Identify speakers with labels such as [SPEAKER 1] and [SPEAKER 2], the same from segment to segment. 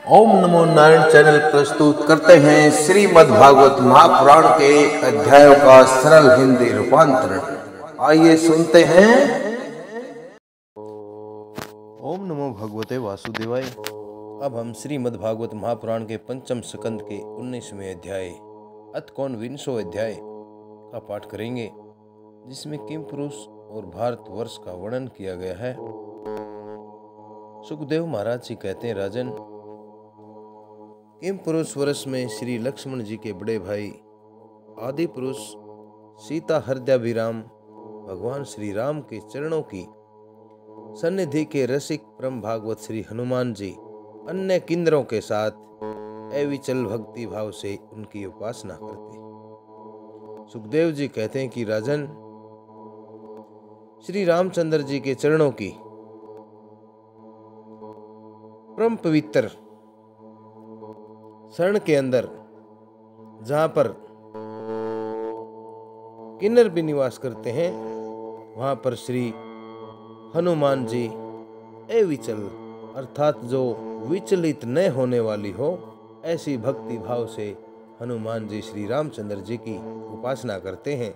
[SPEAKER 1] ओम नमो Narayan channel प्रस्तुत करते हैं श्रीमद् भागवत महापुराण के अध्यायों का सरल हिंदी रूपांतरण। आइए सुनते हैं।
[SPEAKER 2] ओम नमो भगवते वासुदेवाय। अब हम श्रीमद् भागवत महापुराण के पंचम स्कंद के 19वें अध्याय अथ कौन विंशो अध्याय का पाठ करेंगे, जिसमें किम पुरुष और भारतवर्ष का वर्णन किया गया है। सुखदेव महाराज जी कहते हैं, राजन, किम पुरुष वर्ष में श्री लक्ष्मण जी के बड़े भाई आदि पुरुष सीता हृदयाभिराम भगवान श्री राम के चरणों की सन्निधि के रसिक परम भागवत श्री हनुमान जी अन्य किन्नरों के साथ अविचल भक्ति भाव से उनकी उपासना करते। सुखदेव जी कहते हैं कि राजन, श्री रामचंद्र जी के चरणों की परम पवित्र शरण के अंदर, जहां पर किन्नर भी निवास करते हैं, वहां पर श्री हनुमान जी अविचल अर्थात जो विचलित न होने वाली हो, ऐसी भक्ति भाव से हनुमान जी श्री रामचंद्र जी की उपासना करते हैं।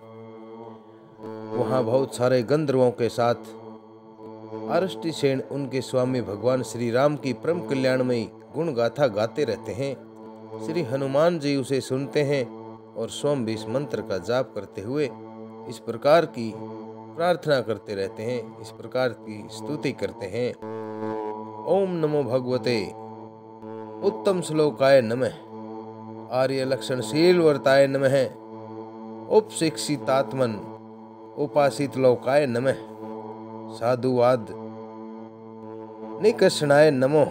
[SPEAKER 2] वहां बहुत सारे गंधर्वों के साथ आरष्टि सेन उनके स्वामी भगवान श्री राम की परम कल्याणमयी गुण गाथा गाते रहते हैं। श्री हनुमान जी उसे सुनते हैं और स्वयं भी इस मंत्र का जाप करते हुए इस प्रकार की प्रार्थना करते रहते हैं, इस प्रकार की स्तुति करते हैं। ओम नमो भगवते उत्तम श्लोकाय नमः, आर्य लक्षणशील वर्ताय नमः, उपशिक्षितात्मन उपासित लोकाय नमः, साधुवाद निकषणाय नमो,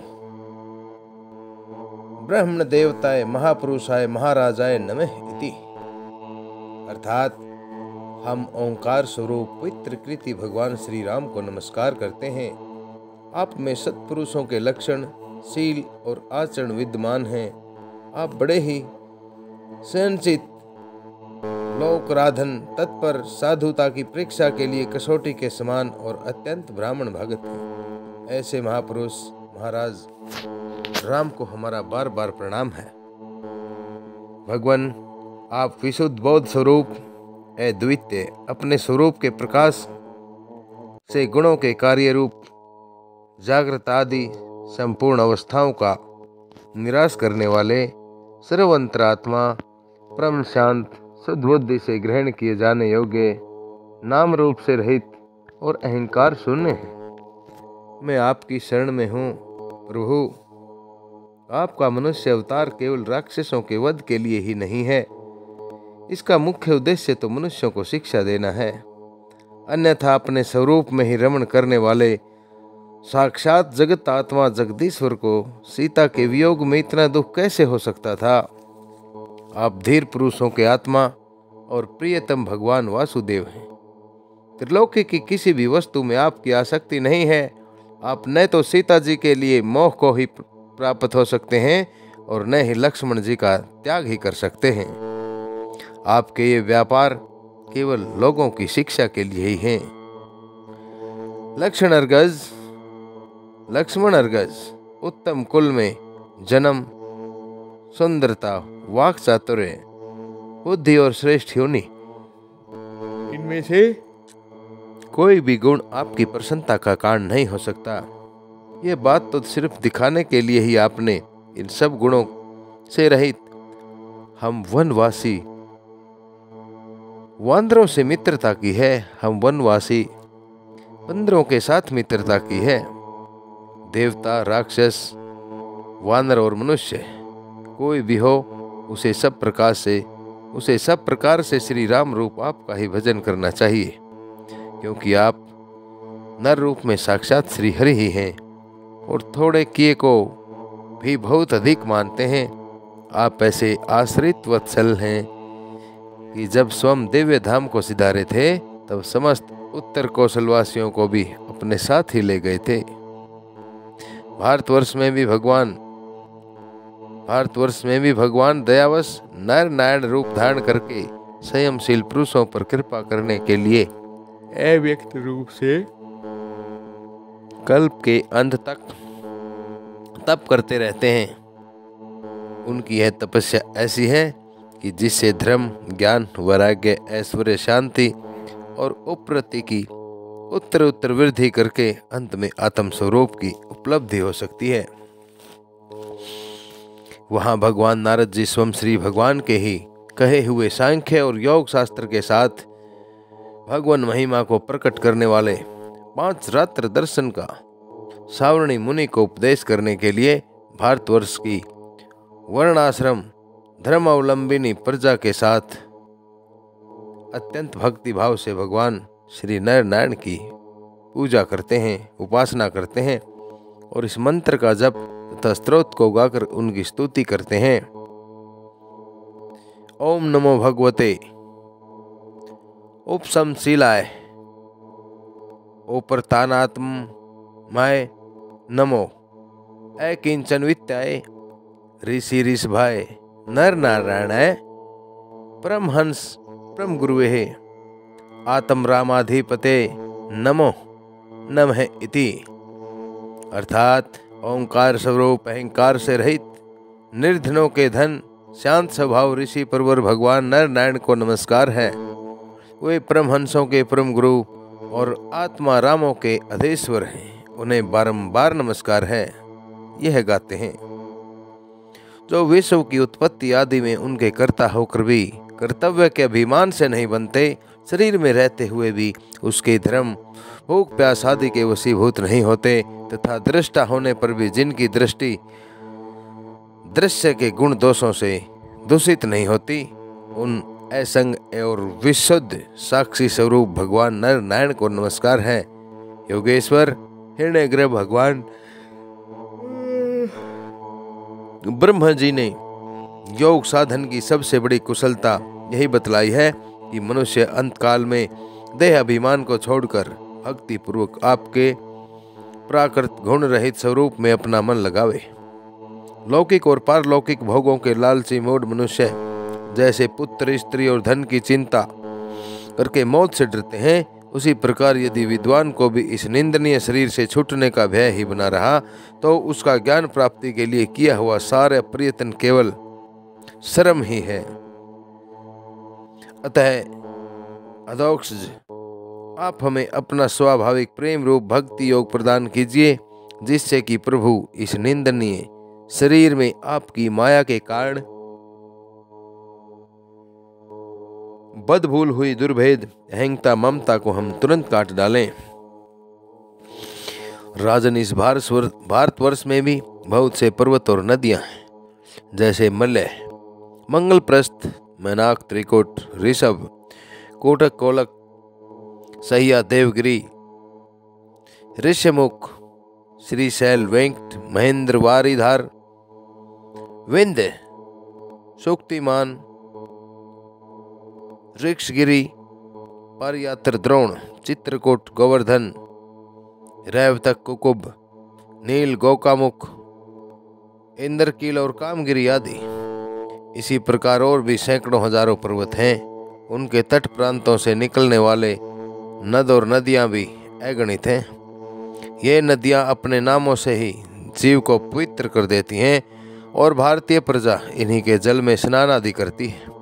[SPEAKER 2] ब्रह्मण देवताय महापुरुषाय महाराजाय नमः इति। अर्थात हम ओंकार स्वरूप पवित्र कृति भगवान श्री राम को नमस्कार करते हैं। आप में सत्पुरुषों के लक्षण, शील और आचरण विद्यमान हैं। आप बड़े ही संचित, लोकराधन, तत्पर, साधुता की परीक्षा के लिए कसौटी के समान और अत्यंत ब्राह्मण भगत हैं। ऐसे महापुरुष महाराज राम को हमारा बार बार प्रणाम है। भगवान, आप विशुद्ध बोध स्वरूप अद्वितीय, अपने स्वरूप के प्रकाश से गुणों के कार्य रूप जागृत आदि संपूर्ण अवस्थाओं का निराश करने वाले सर्वंतरात्मा, परम शांत, शुद्ध बुद्धि से ग्रहण किए जाने योग्य, नाम रूप से रहित और अहंकार शून्य है। मैं आपकी शरण में हूँ प्रभु। आपका मनुष्य अवतार केवल राक्षसों के वध के लिए ही नहीं है, इसका मुख्य उद्देश्य तो मनुष्यों को शिक्षा देना है। अन्यथा अपने स्वरूप में ही रमण करने वाले साक्षात जगत आत्मा जगदीश्वर को सीता के वियोग में इतना दुख कैसे हो सकता था। आप धीर पुरुषों के आत्मा और प्रियतम भगवान वासुदेव हैं। त्रिलोकी की किसी भी वस्तु में आपकी आसक्ति नहीं है। आप न तो सीता जी के लिए मोह को ही प्राप्त हो सकते हैं और न ही लक्ष्मण जी का त्याग ही कर सकते हैं। आपके ये व्यापार केवल लोगों की शिक्षा के लिए ही हैं। लक्ष्मण अर्गज उत्तम कुल में जन्म, सुंदरता, वाक चातुर्य, बुद्धि और श्रेष्ठ योनि, इनमें से कोई भी गुण आपकी प्रसन्नता का कारण नहीं हो सकता। यह बात तो सिर्फ दिखाने के लिए ही आपने इन सब गुणों से रहित हम वनवासी वानरों से मित्रता की है। हम वनवासी बंदरों के साथ मित्रता की है। देवता, राक्षस, वानर और मनुष्य कोई भी हो, उसे सब प्रकार से श्री राम रूप आपका ही भजन करना चाहिए, क्योंकि आप नर रूप में साक्षात श्री हरि ही हैं और थोड़े किए को भी बहुत अधिक मानते हैं। आप ऐसे आश्रित वत्सल हैं कि जब स्वयं दिव्य धाम को सिधारे थे, तब समस्त उत्तर कौशलवासियों को भी अपने साथ ही ले गए थे। भारतवर्ष में भी भगवान दयावश नर नारायण रूप धारण करके संयमशील पुरुषों पर कृपा करने के लिए अव्यक्त रूप से कल्प के अंत तक तप करते रहते हैं। उनकी यह तपस्या ऐसी है कि जिससे धर्म, ज्ञान, वैराग्य, ऐश्वर्य, शांति और उपरति की उत्तर वृद्धि करके अंत में आत्म स्वरूप की उपलब्धि हो सकती है। वहां भगवान नारद जी स्वयं श्री भगवान के ही कहे हुए सांख्य और योग शास्त्र के साथ भगवान महिमा को प्रकट करने वाले 5 रात्र दर्शन का सावर्णी मुनि को उपदेश करने के लिए भारतवर्ष की वर्णाश्रम धर्मावलंबिनी प्रजा के साथ अत्यंत भक्ति भाव से भगवान श्री नर नारायण की पूजा करते हैं, उपासना करते हैं और इस मंत्र का जप तथा स्तोत्र को गाकर उनकी स्तुति करते हैं। ओम नमो भगवते उपसमशीलाय ओप्रतानात्माय नमो अकिंचन वित्ताय ऋषि ऋषभाय नर नारायणाय परमहंस परम गुरुवे आत्म रामाधिपते नमो नमः इति। अर्थात ओंकार स्वरूप अहंकार से रहित निर्धनों के धन शांत स्वभाव ऋषि परवर भगवान नर नारायण को नमस्कार है। वे परमहंसों के परम गुरु और आत्मा रामों के अधीश्वर हैं, उन्हें बारंबार नमस्कार है। यह गाते हैं जो विश्व की उत्पत्ति आदि में उनके कर्ता होकर भी कर्तव्य के अभिमान से नहीं बनते, शरीर में रहते हुए भी उसके धर्म, भूख, प्यास आदि के वशीभूत नहीं होते तथा दृष्टा होने पर भी जिनकी दृष्टि दृश्य के गुण दोषों से दूषित नहीं होती, उन असंग और विशुद्ध साक्षी स्वरूप भगवान नर नारायण को नमस्कार है। योगेश्वर हिरण्यगर्भ भगवान ब्रह्मा जी ने योग साधन की सबसे बड़ी कुशलता यही बतलाई है कि मनुष्य अंतकाल में देह अभिमान को छोड़कर भक्ति पूर्वक आपके प्राकृत गुण रहित स्वरूप में अपना मन लगावे। लौकिक और पारलौकिक भोगों के लालची मूढ़ मनुष्य जैसे पुत्र, स्त्री और धन की चिंता करके मौत से डरते हैं, उसी प्रकार यदि विद्वान को भी इस निंदनीय शरीर से छूटने का भय ही बना रहा तो उसका ज्ञान प्राप्ति के लिए किया हुआ सारा प्रयत्न केवल श्रम ही है। अतः अधोक्ष आप हमें अपना स्वाभाविक प्रेम रूप भक्ति योग प्रदान कीजिए, जिससे कि प्रभु इस निंदनीय शरीर में आपकी माया के कारण बदभूल हुई दुर्भेद अहंता ममता को हम तुरंत काट डालें। राजन, इस भारतवर्ष में भी बहुत से पर्वत और नदियां हैं, जैसे मल्य, मंगलप्रस्थ, मैनाक, त्रिकुट, ऋषभ, कोटक, कोलक, सहिया, देवगिरी, ऋष्यमुख, श्रीशैल, वेंकट, महेंद्र, वारीधार, विंध्य, शुक्तिमान, ऋक्षगिरी, पारयात्र, द्रोण, चित्रकूट, गोवर्धन, रैवतक, कुकुब, नील, गोकामुख, इंद्रकील और कामगिरी आदि। इसी प्रकार और भी सैकड़ों हजारों पर्वत हैं। उनके तट प्रांतों से निकलने वाले नद और नदियां भी अगणित हैं। ये नदियां अपने नामों से ही जीव को पवित्र कर देती हैं और भारतीय प्रजा इन्हीं के जल में स्नान आदि करती है।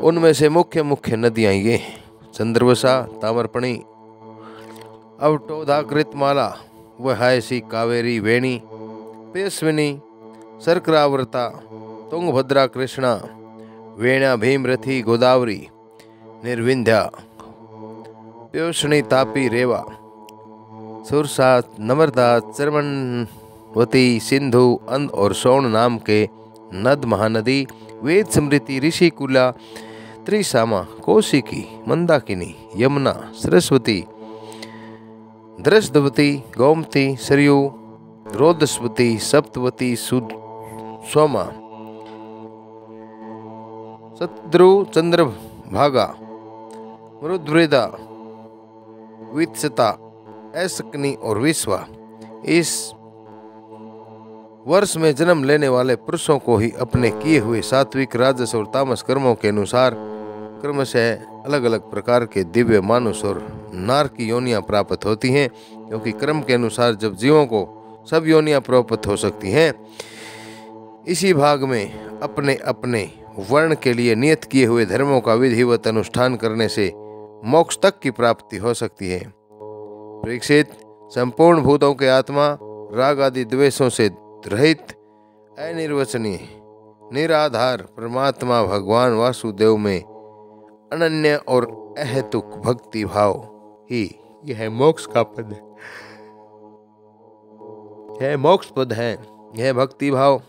[SPEAKER 2] उनमें से मुख्य मुख्य नदियां ये हैं: चंद्रवसा, ताम्रपणी, अवटोधाकृतमाला, वहायसी, कावेरी, वेणी, पेशविनी, शर्करावर्ता, तुंगभद्रा, कृष्णा, वेणा, भीमरथी, गोदावरी, निर्विंध्या, प्योषणी, तापी, रेवा, सुरसा, नर्मदा, चर्मणवती, सिंधु, अंध और सोन नाम के नद महानदी, वेद स्मृति, ऋषिकुला, त्रिसामा, कौशिकी, मंदाकिनी, यमुना, सरस्वती, द्रष्टवती, गोमती, सरयू, रोदस्वती, सप्तवती, सोमा, शत्रु, चंद्रभागा, मरुद्वृदा, वित्सता, ऐसकनी और विश्वा। इस वर्ष में जन्म लेने वाले पुरुषों को ही अपने किए हुए सात्विक, राजस और तामस कर्मों के अनुसार क्रमशः अलग अलग प्रकार के दिव्य मानुष और नार की योनियां प्राप्त होती हैं, क्योंकि क्रम के अनुसार जब जीवों को सब योनियां प्राप्त हो सकती हैं, इसी भाग में अपने अपने वर्ण के लिए नियत किए हुए धर्मों का विधिवत अनुष्ठान करने से मोक्ष तक की प्राप्ति हो सकती है। परीक्षित, संपूर्ण भूतों के आत्मा राग आदि द्वेषों से रहित अनिर्वचनीय निराधार परमात्मा भगवान वासुदेव में अनन्य और अहेतुक भक्ति भाव ही यह मोक्ष का पद है। यह मोक्ष पद है। यह भक्ति भाव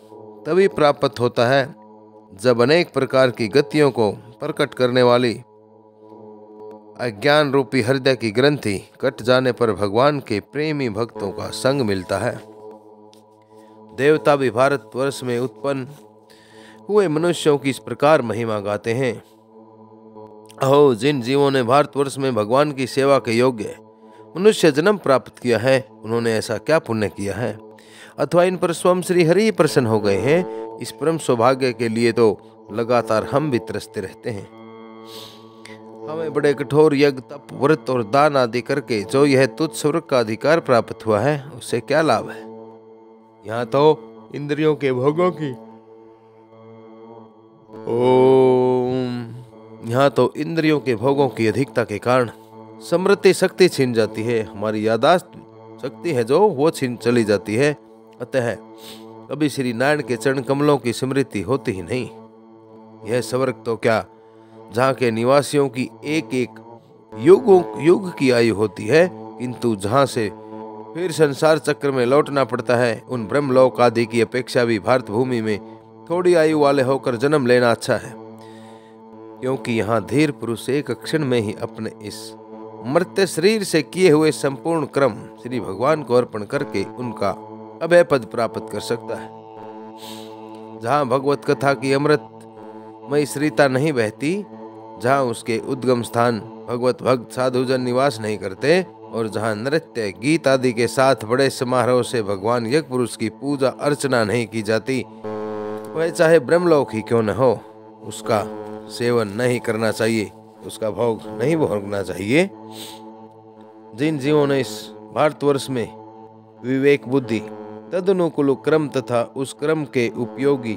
[SPEAKER 2] तभी प्राप्त होता है जब अनेक प्रकार की गतियों को प्रकट करने वाली अज्ञान रूपी हृदय की ग्रंथि कट जाने पर भगवान के प्रेमी भक्तों का संग मिलता है। देवता भी भारतवर्ष में उत्पन्न हुए मनुष्यों की इस प्रकार महिमा गाते हैं। अहो, जिन जीवों ने भारतवर्ष में भगवान की सेवा के योग्य मनुष्य जन्म प्राप्त किया है, उन्होंने ऐसा क्या पुण्य किया है, अथवा इन पर स्वयं श्री हरि प्रसन्न हो गए हैं। इस परम सौभाग्य के लिए तो लगातार हम भी तरसते रहते हैं। हमें बड़े कठोर यज्ञ, तप, व्रत और दान आदि करके जो यह तुच्छ स्वर्ग का अधिकार प्राप्त हुआ है, उससे क्या लाभ है। यहाँ तो इंद्रियों के भोगों की यहाँ तो इंद्रियों के भोगों की अधिकता के कारण स्मृति शक्ति छीन जाती है। हमारी यादाश्त शक्ति है जो वो छीन चली जाती है। अतः कभी श्री नारायण के चरण कमलों की स्मृति होती ही नहीं। यह स्वर्ग तो क्या, जहाँ के निवासियों की एक एक युग की आयु होती है, किंतु जहाँ से फिर संसार चक्र में लौटना पड़ता है, उन ब्रह्मलोक आदि की अपेक्षा भी भारत भूमि में थोड़ी आयु वाले होकर जन्म लेना अच्छा है, क्योंकि यहाँ धीर पुरुष एक क्षण में ही अपने इस मर्त्य शरीर से किए हुए संपूर्ण कर्म श्री भगवान को अर्पण करके उनका अभय पद प्राप्त कर सकता है। जहाँ भगवत कथा की अमृतमयी श्रीता नहीं बहती, जहाँ उसके उद्गम स्थान भगवत भक्त साधुजन निवास नहीं करते, और जहाँ नृत्य गीत आदि के साथ बड़े समारोह से भगवान यज्ञ पुरुष की पूजा अर्चना नहीं की जाती, वह चाहे ब्रह्मलोक ही क्यों न हो, उसका सेवन नहीं करना चाहिए, उसका भोग नहीं भोगना चाहिए। जिन जीवों ने इस भारतवर्ष में विवेक बुद्धि तदनुकूल क्रम तथा उस क्रम के उपयोगी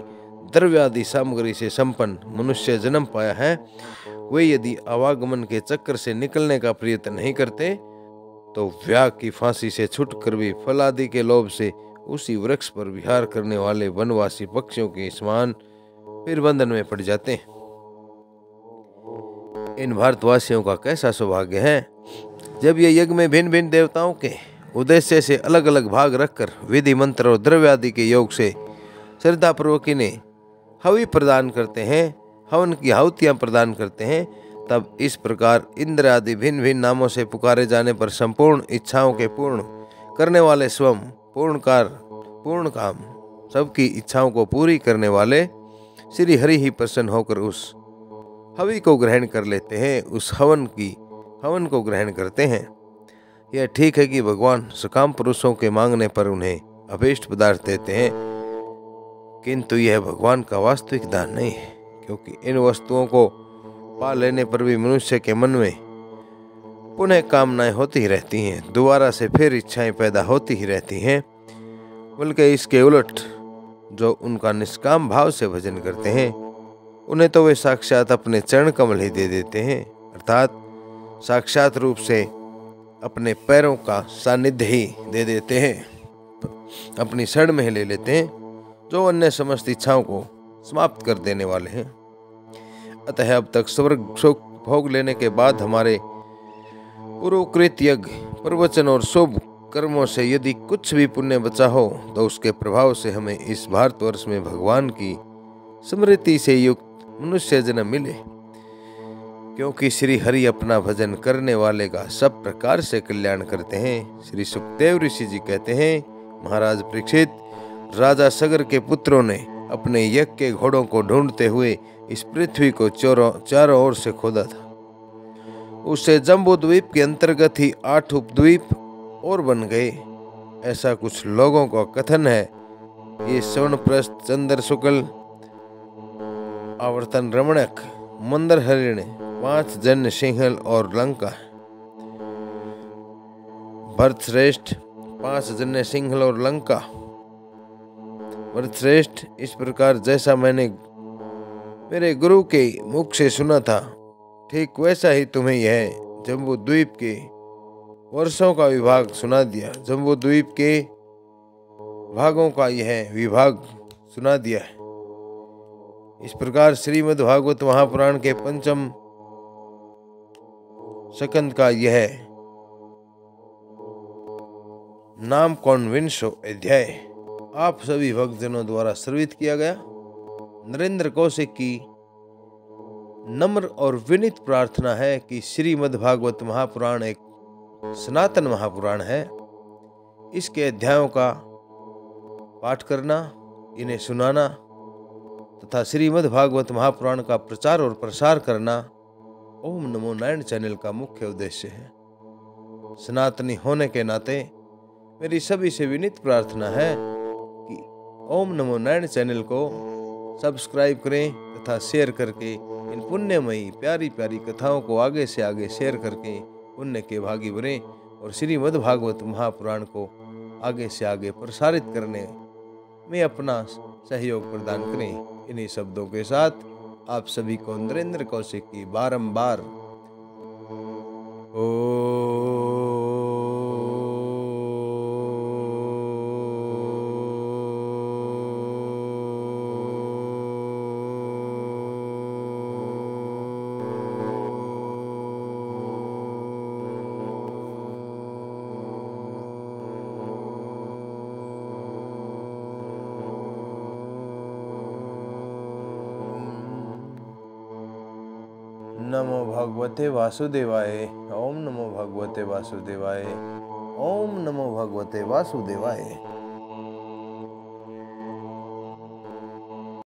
[SPEAKER 2] द्रव्यादि सामग्री से संपन्न मनुष्य जन्म पाया है, वे यदि आवागमन के चक्कर से निकलने का प्रयत्न नहीं करते, तो व्याग की फांसी से छूटकर भी फल आदि के लोभ से उसी वृक्ष पर विहार करने वाले वनवासी पक्षियों के समान फिर बंधन में पड़ जाते हैं। इन भारतवासियों का कैसा सौभाग्य है जब ये यज्ञ में भिन्न भिन्न देवताओं के उद्देश्य से अलग अलग भाग रखकर विधि मंत्र और द्रव्य आदि के योग से श्रद्धा पूर्वक इन्हें हवि प्रदान करते हैं, हवन की आहुतियां प्रदान करते हैं। तब इस प्रकार इंद्र आदि भिन्न भिन्न नामों से पुकारे जाने पर संपूर्ण इच्छाओं के पूर्ण करने वाले स्वयं पूर्ण काम सबकी इच्छाओं को पूरी करने वाले श्री हरि ही प्रसन्न होकर उस हवि को ग्रहण कर लेते हैं, उस हवन को ग्रहण करते हैं। यह ठीक है कि भगवान सकाम पुरुषों के मांगने पर उन्हें अभीष्ट पदार्थ देते हैं, किंतु यह भगवान का वास्तविक दान नहीं है, क्योंकि इन वस्तुओं को पा लेने पर भी मनुष्य के मन में पुनः कामनाएं होती ही रहती हैं, दोबारा से फिर इच्छाएं पैदा होती ही रहती हैं। बल्कि इसके उलट जो उनका निष्काम भाव से भजन करते हैं, उन्हें तो वे साक्षात अपने चरण कमल ही दे देते हैं, अर्थात साक्षात रूप से अपने पैरों का सानिध्य ही दे देते हैं, अपनी शरण में ही ले लेते हैं, जो अन्य समस्त इच्छाओं को समाप्त कर देने वाले हैं। अतः अब तक स्वर्ग सुख भोग लेने के बाद हमारे पूर्वकृत यज्ञ, प्रवचन और शुभ कर्मों से यदि कुछ भी पुण्य बचा हो, तो उसके प्रभाव से हमें इस भारतवर्ष में भगवान की स्मृति से युक्त मनुष्य जन्म मिले, क्योंकि श्री हरि अपना भजन करने वाले का सब प्रकार से कल्याण करते हैं। श्री सुखदेव ऋषि जी कहते हैं, महाराज परीक्षित, राजा सगर के पुत्रों ने अपने यज्ञ के घोड़ों को ढूंढते हुए इस पृथ्वी को चारों ओर से खोदा था। उससे जम्बू द्वीप के अंतर्गत ही 8 उपद्वीप और बन गए, ऐसा कुछ लोगों का कथन है। ये स्वर्णप्रस्थ, चंद्र शुक्ल, आवर्तन रमणक, मंदर हरिण, 5 जन्य सिंहल और लंका। भरत श्रेष्ठ, 5 जन्य सिंहल और लंका, वरश्रेष्ठ, इस प्रकार जैसा मैंने मेरे गुरु के मुख से सुना था, ठीक वैसा ही तुम्हें यह जम्बूद्वीप के वर्षों का विभाग सुना दिया। जम्बूद्वीप के भागों का यह विभाग सुना दिया है। इस प्रकार श्रीमद् भागवत महापुराण के पंचम स्कंद का यह नाम 49वां अध्याय आप सभी भक्तजनों द्वारा श्रवित किया गया। नरेंद्र कौशिक की नम्र और विनीत प्रार्थना है कि श्रीमद् भागवत महापुराण एक सनातन महापुराण है। इसके अध्यायों का पाठ करना, इन्हें सुनाना तथा श्रीमद् भागवत महापुराण का प्रचार और प्रसार करना ओम नमो नारायण चैनल का मुख्य उद्देश्य है। सनातनी होने के नाते मेरी सभी से विनीत प्रार्थना है कि ओम नमो नारायण चैनल को सब्सक्राइब करें तथा शेयर करके इन पुण्यमयी प्यारी प्यारी कथाओं को आगे से आगे शेयर करके पुण्य के भागी बने और श्रीमद् भागवत महापुराण को आगे से आगे प्रसारित करने में अपना सहयोग प्रदान करें। इन्हीं शब्दों के साथ आप सभी को नरेंद्र कौशिक की बारंबार नमो भगवते वासुदेवाय। ओम नमो भगवते वासुदेवाय। ओम नमो भगवते वासुदेवाय।